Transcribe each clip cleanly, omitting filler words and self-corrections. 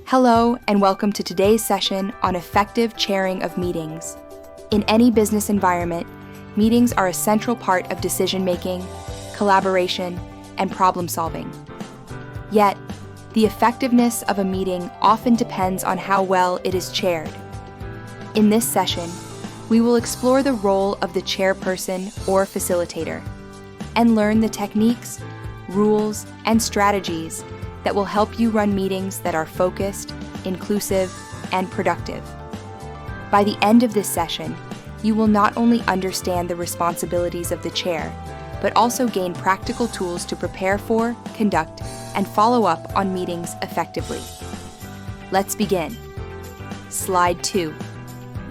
Hello, and welcome to today's session on effective chairing of meetings. In any business environment, meetings are a central part of decision-making, collaboration, and problem-solving. Yet, the effectiveness of a meeting often depends on how well it is chaired. In this session, we will explore the role of the chairperson or facilitator and learn the techniques, rules, and strategies that will help you run meetings that are focused, inclusive, and productive. By the end of this session, you will not only understand the responsibilities of the chair, but also gain practical tools to prepare for, conduct, and follow up on meetings effectively. Let's begin. Slide 2.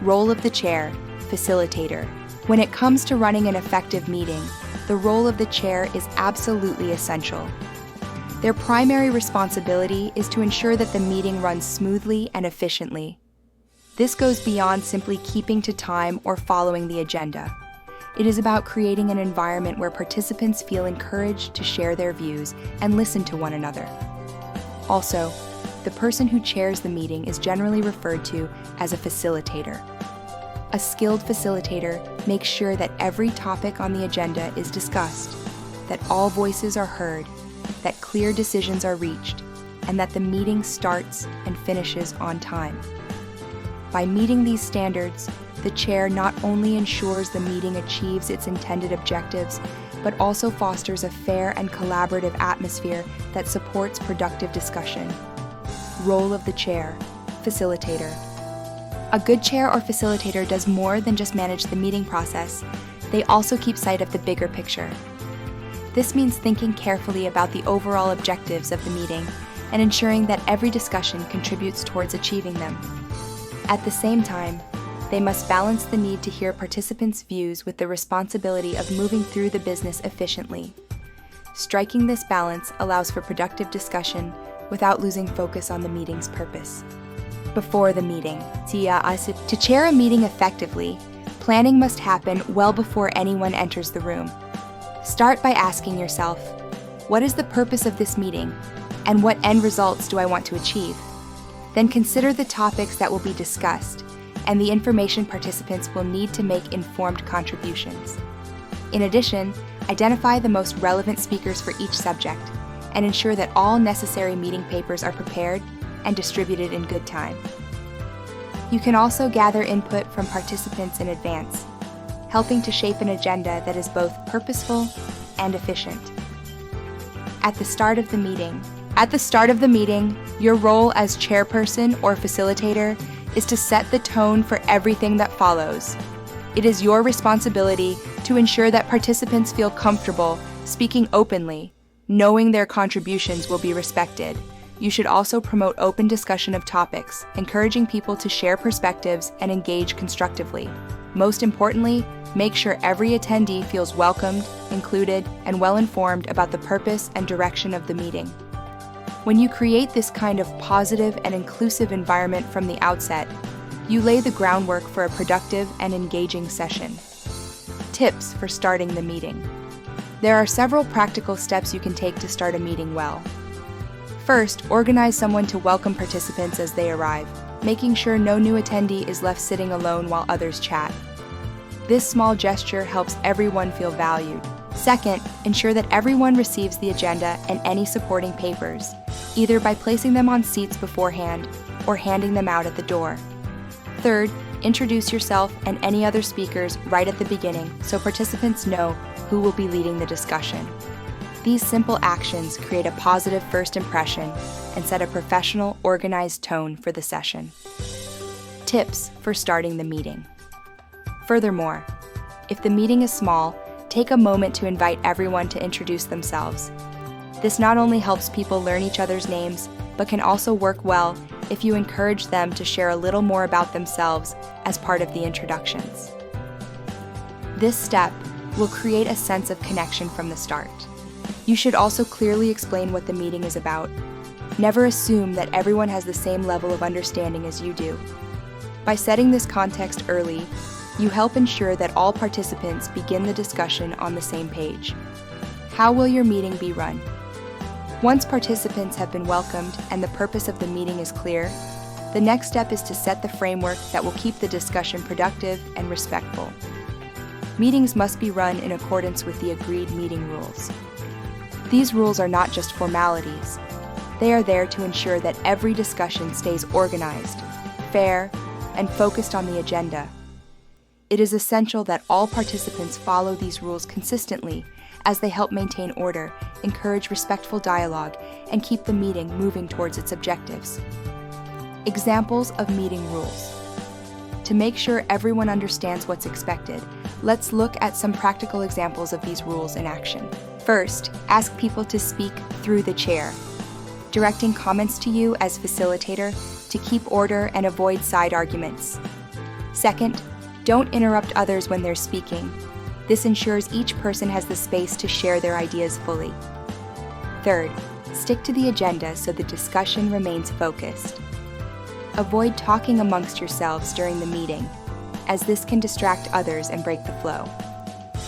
Role of the chair, facilitator. When it comes to running an effective meeting, the role of the chair is absolutely essential. Their primary responsibility is to ensure that the meeting runs smoothly and efficiently. This goes beyond simply keeping to time or following the agenda. It is about creating an environment where participants feel encouraged to share their views and listen to one another. Also, the person who chairs the meeting is generally referred to as a facilitator. A skilled facilitator makes sure that every topic on the agenda is discussed, that all voices are heard, that clear decisions are reached, and that the meeting starts and finishes on time. By meeting these standards, the chair not only ensures the meeting achieves its intended objectives, but also fosters a fair and collaborative atmosphere that supports productive discussion. Role of the chair, facilitator. A good chair or facilitator does more than just manage the meeting process. They also keep sight of the bigger picture. This means thinking carefully about the overall objectives of the meeting and ensuring that every discussion contributes towards achieving them. At the same time, they must balance the need to hear participants' views with the responsibility of moving through the business efficiently. Striking this balance allows for productive discussion without losing focus on the meeting's purpose. Before the meeting, to chair a meeting effectively, planning must happen well before anyone enters the room. Start by asking yourself, what is the purpose of this meeting, and what end results do I want to achieve? Then consider the topics that will be discussed and the information participants will need to make informed contributions. In addition, identify the most relevant speakers for each subject and ensure that all necessary meeting papers are prepared and distributed in good time. You can also gather input from participants in advance, helping to shape an agenda that is both purposeful and efficient. At the start of the meeting, your role as chairperson or facilitator is to set the tone for everything that follows. It is your responsibility to ensure that participants feel comfortable speaking openly, knowing their contributions will be respected. You should also promote open discussion of topics, encouraging people to share perspectives and engage constructively. Most importantly, make sure every attendee feels welcomed, included, and well-informed about the purpose and direction of the meeting. When you create this kind of positive and inclusive environment from the outset, you lay the groundwork for a productive and engaging session. Tips for starting the meeting. There are several practical steps you can take to start a meeting well. First, organize someone to welcome participants as they arrive, making sure no new attendee is left sitting alone while others chat. This small gesture helps everyone feel valued. Second, ensure that everyone receives the agenda and any supporting papers, either by placing them on seats beforehand or handing them out at the door. Third, introduce yourself and any other speakers right at the beginning so participants know who will be leading the discussion. These simple actions create a positive first impression and set a professional, organized tone for the session. Tips for starting the meeting. Furthermore, if the meeting is small, take a moment to invite everyone to introduce themselves. This not only helps people learn each other's names, but can also work well if you encourage them to share a little more about themselves as part of the introductions. This step will create a sense of connection from the start. You should also clearly explain what the meeting is about. Never assume that everyone has the same level of understanding as you do. By setting this context early, you help ensure that all participants begin the discussion on the same page. How will your meeting be run? Once participants have been welcomed and the purpose of the meeting is clear, the next step is to set the framework that will keep the discussion productive and respectful. Meetings must be run in accordance with the agreed meeting rules. These rules are not just formalities. They are there to ensure that every discussion stays organized, fair, and focused on the agenda. It is essential that all participants follow these rules consistently, as they help maintain order, encourage respectful dialogue, and keep the meeting moving towards its objectives. Examples of meeting rules. To make sure everyone understands what's expected, let's look at some practical examples of these rules in action. First, ask people to speak through the chair, directing comments to you as facilitator to keep order and avoid side arguments. Second, don't interrupt others when they're speaking. This ensures each person has the space to share their ideas fully. Third, stick to the agenda so the discussion remains focused. Avoid talking amongst yourselves during the meeting, as this can distract others and break the flow.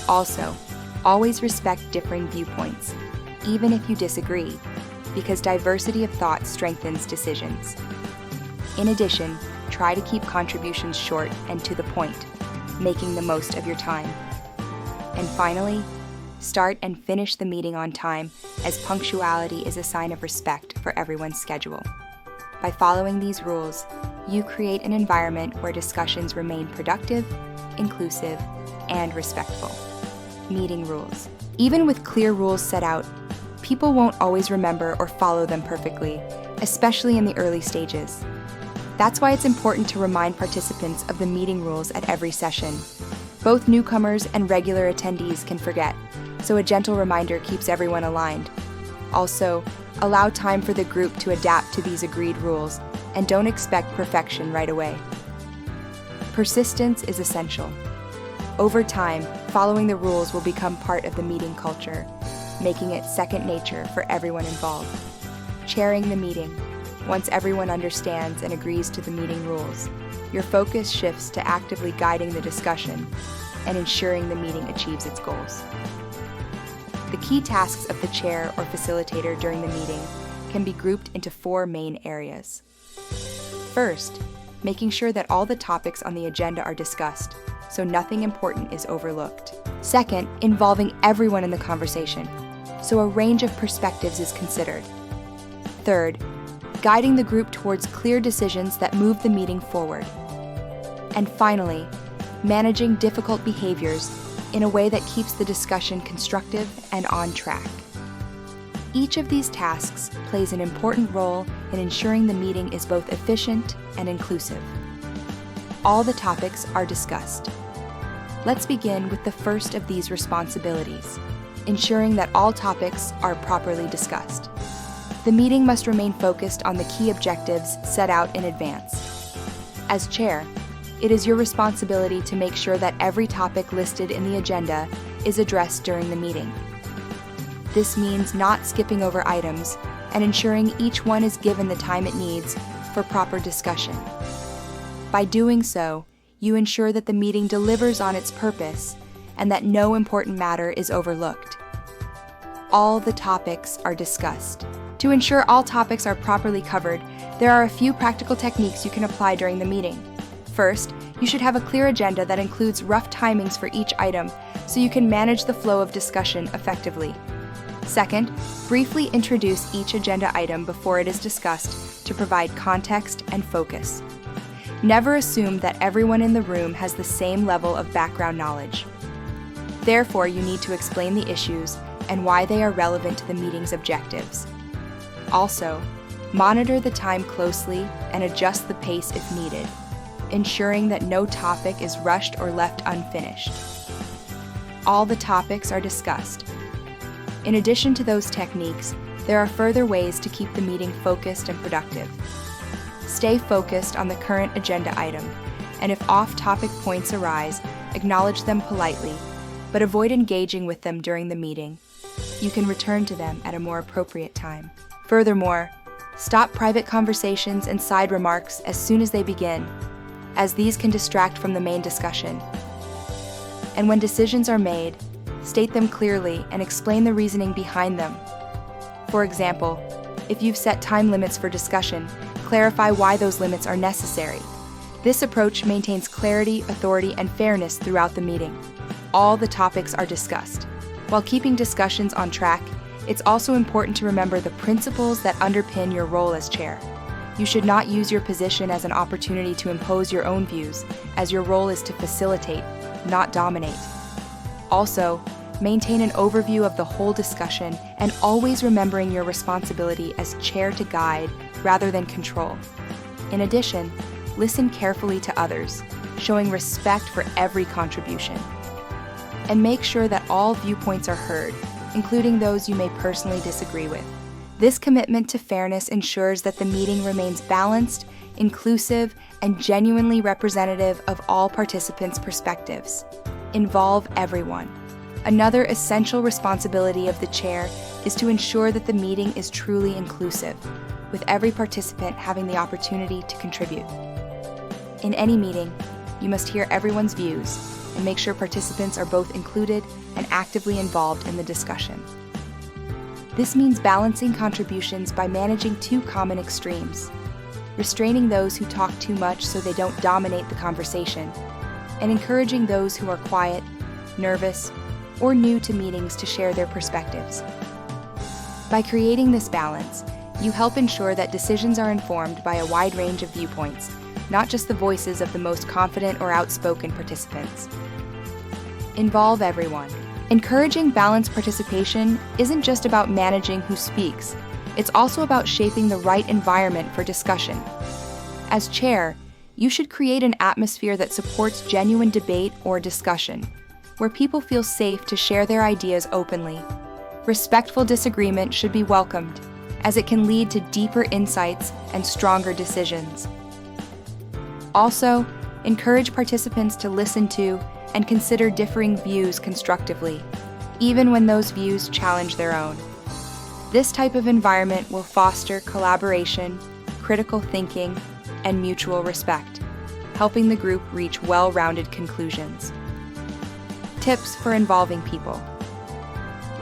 Also, always respect differing viewpoints, even if you disagree, because diversity of thought strengthens decisions. In addition, try to keep contributions short and to the point, making the most of your time. And finally, start and finish the meeting on time, as punctuality is a sign of respect for everyone's schedule. By following these rules, you create an environment where discussions remain productive, inclusive, and respectful. Meeting rules. Even with clear rules set out, people won't always remember or follow them perfectly, especially in the early stages. That's why it's important to remind participants of the meeting rules at every session. Both newcomers and regular attendees can forget, so a gentle reminder keeps everyone aligned. Also, allow time for the group to adapt to these agreed rules, and don't expect perfection right away. Persistence is essential. Over time, following the rules will become part of the meeting culture, making it second nature for everyone involved. Chairing the meeting. Once everyone understands and agrees to the meeting rules, your focus shifts to actively guiding the discussion and ensuring the meeting achieves its goals. The key tasks of the chair or facilitator during the meeting can be grouped into 4 main areas. First, making sure that all the topics on the agenda are discussed, so nothing important is overlooked. Second, involving everyone in the conversation, so a range of perspectives is considered. Third, guiding the group towards clear decisions that move the meeting forward. And finally, managing difficult behaviors in a way that keeps the discussion constructive and on track. Each of these tasks plays an important role in ensuring the meeting is both efficient and inclusive. All the topics are discussed. Let's begin with the first of these responsibilities, ensuring that all topics are properly discussed. The meeting must remain focused on the key objectives set out in advance. As chair, it is your responsibility to make sure that every topic listed in the agenda is addressed during the meeting. This means not skipping over items and ensuring each one is given the time it needs for proper discussion. By doing so, you ensure that the meeting delivers on its purpose and that no important matter is overlooked. All the topics are discussed. To ensure all topics are properly covered, there are a few practical techniques you can apply during the meeting. First, you should have a clear agenda that includes rough timings for each item so you can manage the flow of discussion effectively. Second, briefly introduce each agenda item before it is discussed to provide context and focus. Never assume that everyone in the room has the same level of background knowledge. Therefore, you need to explain the issues and why they are relevant to the meeting's objectives. Also, monitor the time closely and adjust the pace if needed, ensuring that no topic is rushed or left unfinished. All the topics are discussed. In addition to those techniques, there are further ways to keep the meeting focused and productive. Stay focused on the current agenda item, and if off-topic points arise, acknowledge them politely, but avoid engaging with them during the meeting. You can return to them at a more appropriate time. Furthermore, stop private conversations and side remarks as soon as they begin, as these can distract from the main discussion. And when decisions are made, state them clearly and explain the reasoning behind them. For example, if you've set time limits for discussion, clarify why those limits are necessary. This approach maintains clarity, authority, and fairness throughout the meeting. All the topics are discussed. While keeping discussions on track, it's also important to remember the principles that underpin your role as chair. You should not use your position as an opportunity to impose your own views, as your role is to facilitate, not dominate. Also, maintain an overview of the whole discussion and always remembering your responsibility as chair to guide rather than control. In addition, listen carefully to others, showing respect for every contribution. And make sure that all viewpoints are heard, including those you may personally disagree with. This commitment to fairness ensures that the meeting remains balanced, inclusive, and genuinely representative of all participants' perspectives. Involve everyone. Another essential responsibility of the chair is to ensure that the meeting is truly inclusive, with every participant having the opportunity to contribute. In any meeting, you must hear everyone's views and make sure participants are both included and actively involved in the discussion. This means balancing contributions by managing two common extremes: restraining those who talk too much so they don't dominate the conversation, and encouraging those who are quiet, nervous, or new to meetings to share their perspectives. By creating this balance, you help ensure that decisions are informed by a wide range of viewpoints, not just the voices of the most confident or outspoken participants. Involve everyone. Encouraging balanced participation isn't just about managing who speaks, it's also about shaping the right environment for discussion. As chair, you should create an atmosphere that supports genuine debate or discussion, where people feel safe to share their ideas openly. Respectful disagreement should be welcomed, as it can lead to deeper insights and stronger decisions. Also, encourage participants to listen to and consider differing views constructively, even when those views challenge their own. This type of environment will foster collaboration, critical thinking, and mutual respect, helping the group reach well-rounded conclusions. Tips for involving people.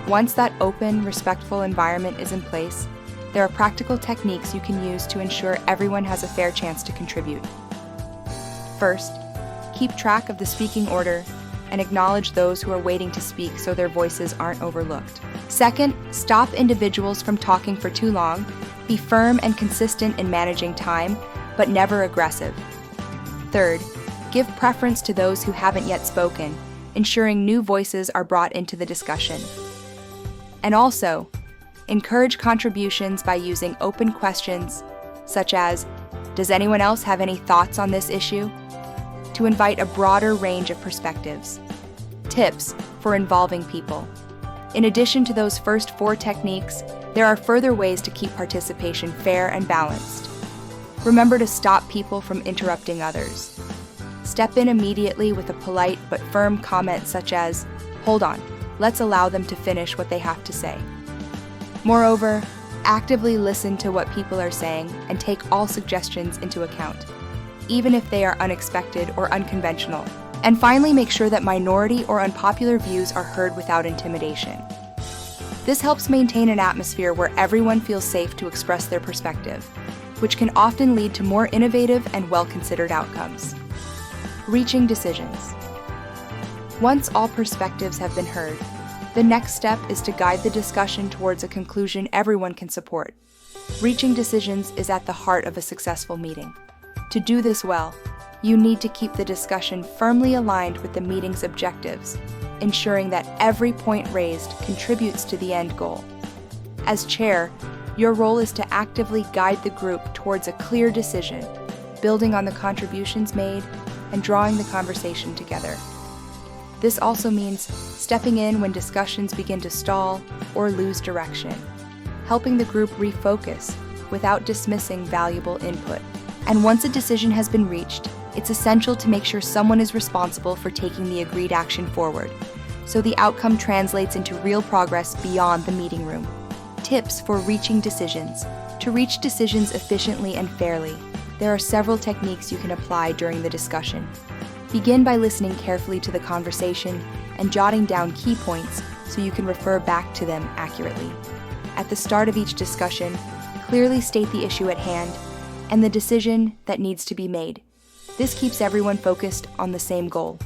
Once that open, respectful environment is in place, there are practical techniques you can use to ensure everyone has a fair chance to contribute. First, keep track of the speaking order and acknowledge those who are waiting to speak so their voices aren't overlooked. Second, stop individuals from talking for too long. Be firm and consistent in managing time, but never aggressive. Third, give preference to those who haven't yet spoken, ensuring new voices are brought into the discussion. And also, encourage contributions by using open questions, such as, "Does anyone else have any thoughts on this issue?" to invite a broader range of perspectives. Tips for involving people. In addition to those first 4 techniques, there are further ways to keep participation fair and balanced. Remember to stop people from interrupting others. Step in immediately with a polite but firm comment such as, "Hold on, let's allow them to finish what they have to say." Moreover, actively listen to what people are saying and take all suggestions into account, even if they are unexpected or unconventional. And finally, make sure that minority or unpopular views are heard without intimidation. This helps maintain an atmosphere where everyone feels safe to express their perspective, which can often lead to more innovative and well-considered outcomes. Reaching decisions. Once all perspectives have been heard, the next step is to guide the discussion towards a conclusion everyone can support. Reaching decisions is at the heart of a successful meeting. To do this well, you need to keep the discussion firmly aligned with the meeting's objectives, ensuring that every point raised contributes to the end goal. As chair, your role is to actively guide the group towards a clear decision, building on the contributions made and drawing the conversation together. This also means stepping in when discussions begin to stall or lose direction, helping the group refocus without dismissing valuable input. And once a decision has been reached, it's essential to make sure someone is responsible for taking the agreed action forward, so the outcome translates into real progress beyond the meeting room. Tips for reaching decisions. To reach decisions efficiently and fairly, there are several techniques you can apply during the discussion. Begin by listening carefully to the conversation and jotting down key points so you can refer back to them accurately. at the start of each discussion, clearly state the issue at hand and the decision that needs to be made. This keeps everyone focused on the same goal.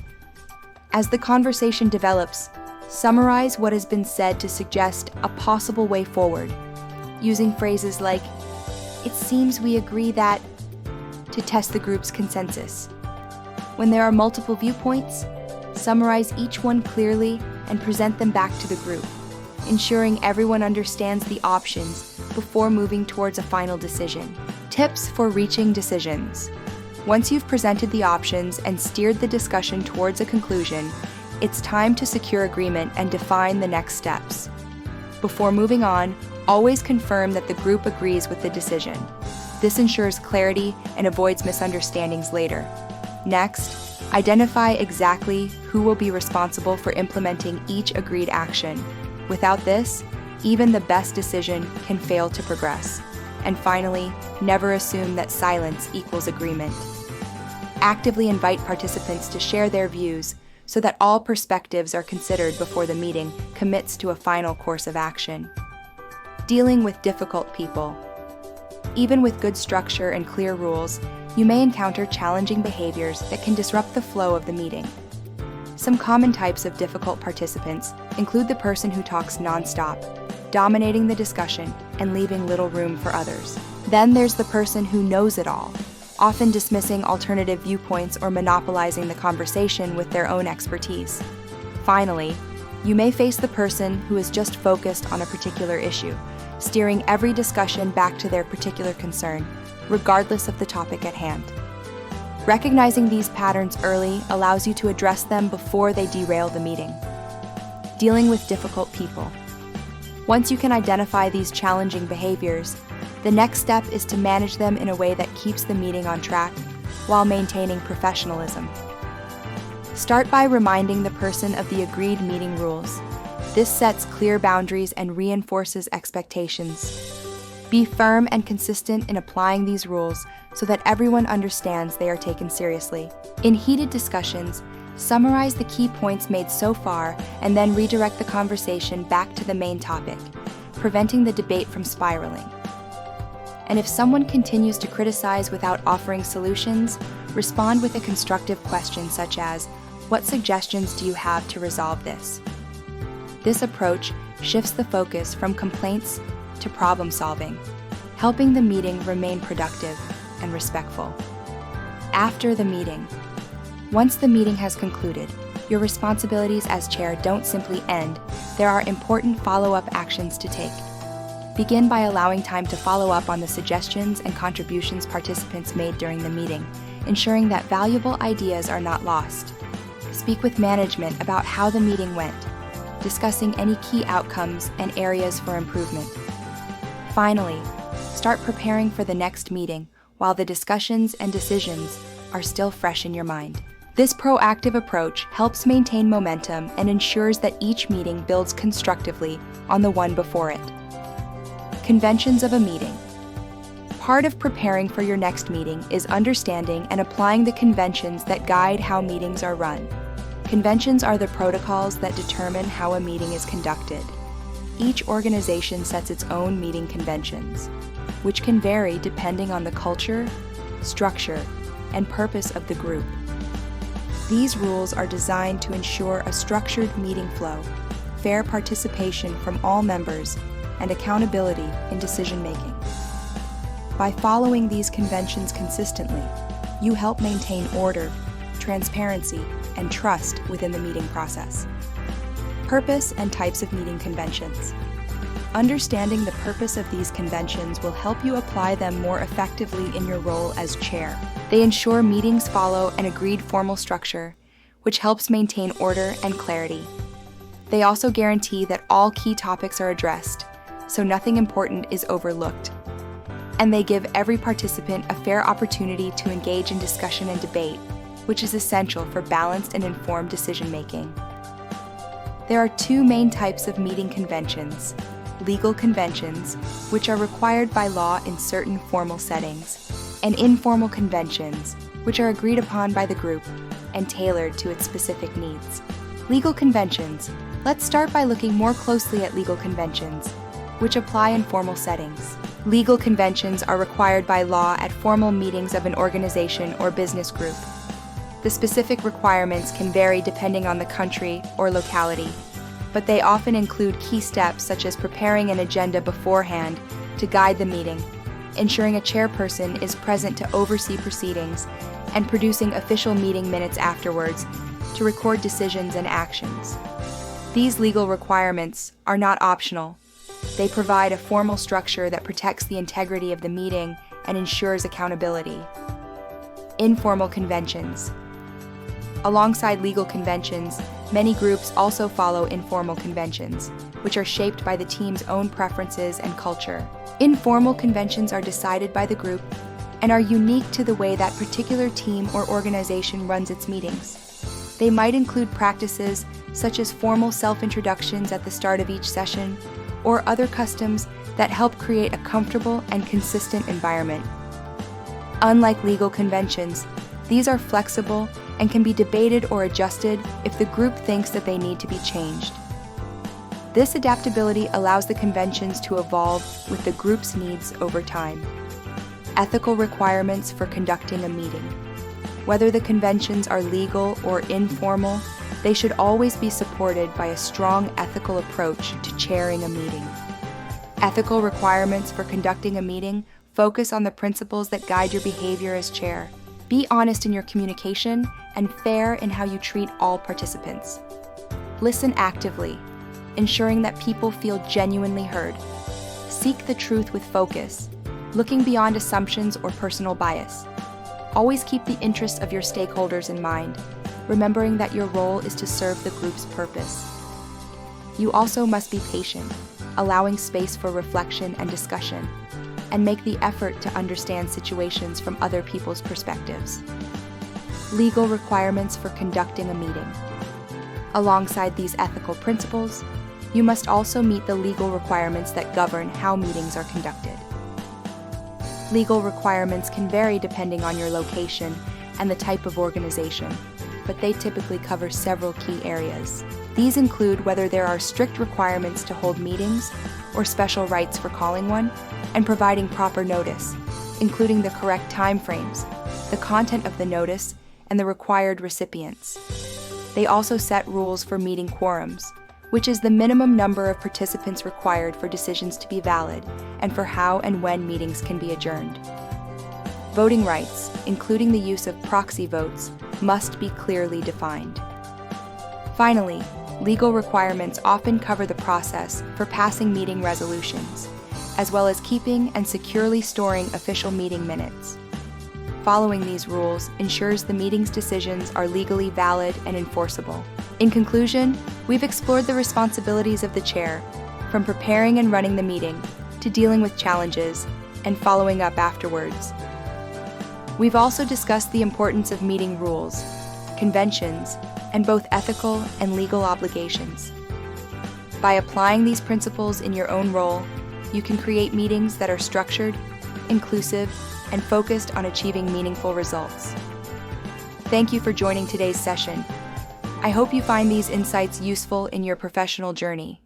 As the conversation develops, summarize what has been said to suggest a possible way forward, using phrases like, "It seems we agree that," to test the group's consensus. When there are multiple viewpoints, summarize each one clearly and present them back to the group, ensuring everyone understands the options before moving towards a final decision. Tips for reaching decisions. Once you've presented the options and steered the discussion towards a conclusion, it's time to secure agreement and define the next steps. Before moving on, always confirm that the group agrees with the decision. This ensures clarity and avoids misunderstandings later. Next, identify exactly who will be responsible for implementing each agreed action. Without this, even the best decision can fail to progress. And finally, never assume that silence equals agreement. Actively invite participants to share their views so that all perspectives are considered before the meeting commits to a final course of action. Dealing with difficult people. Even with good structure and clear rules, you may encounter challenging behaviors that can disrupt the flow of the meeting. Some common types of difficult participants include the person who talks nonstop, dominating the discussion and leaving little room for others. Then there's the person who knows it all, often dismissing alternative viewpoints or monopolizing the conversation with their own expertise. Finally, you may face the person who is just focused on a particular issue, steering every discussion back to their particular concern, regardless of the topic at hand. Recognizing these patterns early allows you to address them before they derail the meeting. Dealing with difficult people. Once you can identify these challenging behaviors, the next step is to manage them in a way that keeps the meeting on track while maintaining professionalism. Start by reminding the person of the agreed meeting rules. This sets clear boundaries and reinforces expectations. Be firm and consistent in applying these rules so that everyone understands they are taken seriously. In heated discussions, summarize the key points made so far and then redirect the conversation back to the main topic, preventing the debate from spiraling. And if someone continues to criticize without offering solutions, respond with a constructive question such as, "What suggestions do you have to resolve this?" This approach shifts the focus from complaints to problem solving, helping the meeting remain productive and respectful. After the meeting. Once the meeting has concluded, your responsibilities as chair don't simply end. There are important follow-up actions to take. Begin by allowing time to follow up on the suggestions and contributions participants made during the meeting, ensuring that valuable ideas are not lost. Speak with management about how the meeting went, discussing any key outcomes and areas for improvement. Finally, start preparing for the next meeting while the discussions and decisions are still fresh in your mind. This proactive approach helps maintain momentum and ensures that each meeting builds constructively on the one before it. Conventions of a meeting. Part of preparing for your next meeting is understanding and applying the conventions that guide how meetings are run. Conventions are the protocols that determine how a meeting is conducted. Each organization sets its own meeting conventions, which can vary depending on the culture, structure, and purpose of the group. These rules are designed to ensure a structured meeting flow, fair participation from all members, and accountability in decision-making. By following these conventions consistently, you help maintain order, transparency, and trust within the meeting process. Purpose and types of meeting conventions. Understanding the purpose of these conventions will help you apply them more effectively in your role as chair. They ensure meetings follow an agreed formal structure, which helps maintain order and clarity. They also guarantee that all key topics are addressed, so nothing important is overlooked. And they give every participant a fair opportunity to engage in discussion and debate, which is essential for balanced and informed decision-making. There are two main types of meeting conventions: legal conventions, which are required by law in certain formal settings, and informal conventions, which are agreed upon by the group and tailored to its specific needs. Legal conventions. Let's start by looking more closely at legal conventions. which apply in formal settings. Legal conventions are required by law at formal meetings of an organization or business group. The specific requirements can vary depending on the country or locality, but they often include key steps such as preparing an agenda beforehand to guide the meeting, ensuring a chairperson is present to oversee proceedings, and producing official meeting minutes afterwards to record decisions and actions. These legal requirements are not optional. They provide a formal structure that protects the integrity of the meeting and ensures accountability. Informal conventions. Alongside legal conventions, many groups also follow informal conventions, which are shaped by the team's own preferences and culture. Informal conventions are decided by the group and are unique to the way that particular team or organization runs its meetings. They might include practices such as formal self-introductions at the start of each session, or other customs that help create a comfortable and consistent environment. Unlike legal conventions, these are flexible and can be debated or adjusted if the group thinks that they need to be changed. This adaptability allows the conventions to evolve with the group's needs over time. Ethical requirements for conducting a meeting. Whether the conventions are legal or informal, they should always be supported by a strong ethical approach to chairing a meeting. Ethical requirements for conducting a meeting focus on the principles that guide your behavior as chair. Be honest in your communication and fair in how you treat all participants. Listen actively, ensuring that people feel genuinely heard. Seek the truth with focus, looking beyond assumptions or personal bias. Always keep the interests of your stakeholders in mind, remembering that your role is to serve the group's purpose. You also must be patient, allowing space for reflection and discussion, and make the effort to understand situations from other people's perspectives. Legal requirements for conducting a meeting. Alongside these ethical principles, you must also meet the legal requirements that govern how meetings are conducted. Legal requirements can vary depending on your location and the type of organization, but they typically cover several key areas. These include whether there are strict requirements to hold meetings or special rights for calling one, and providing proper notice, including the correct timeframes, the content of the notice, and the required recipients. They also set rules for meeting quorums, which is the minimum number of participants required for decisions to be valid and for how and when meetings can be adjourned. Voting rights, including the use of proxy votes, must be clearly defined. Finally, legal requirements often cover the process for passing meeting resolutions, as well as keeping and securely storing official meeting minutes. Following these rules ensures the meeting's decisions are legally valid and enforceable. In conclusion, we've explored the responsibilities of the chair, from preparing and running the meeting to dealing with challenges and following up afterwards. We've also discussed the importance of meeting rules, conventions, and both ethical and legal obligations. By applying these principles in your own role, you can create meetings that are structured, inclusive, and focused on achieving meaningful results. Thank you for joining today's session. I hope you find these insights useful in your professional journey.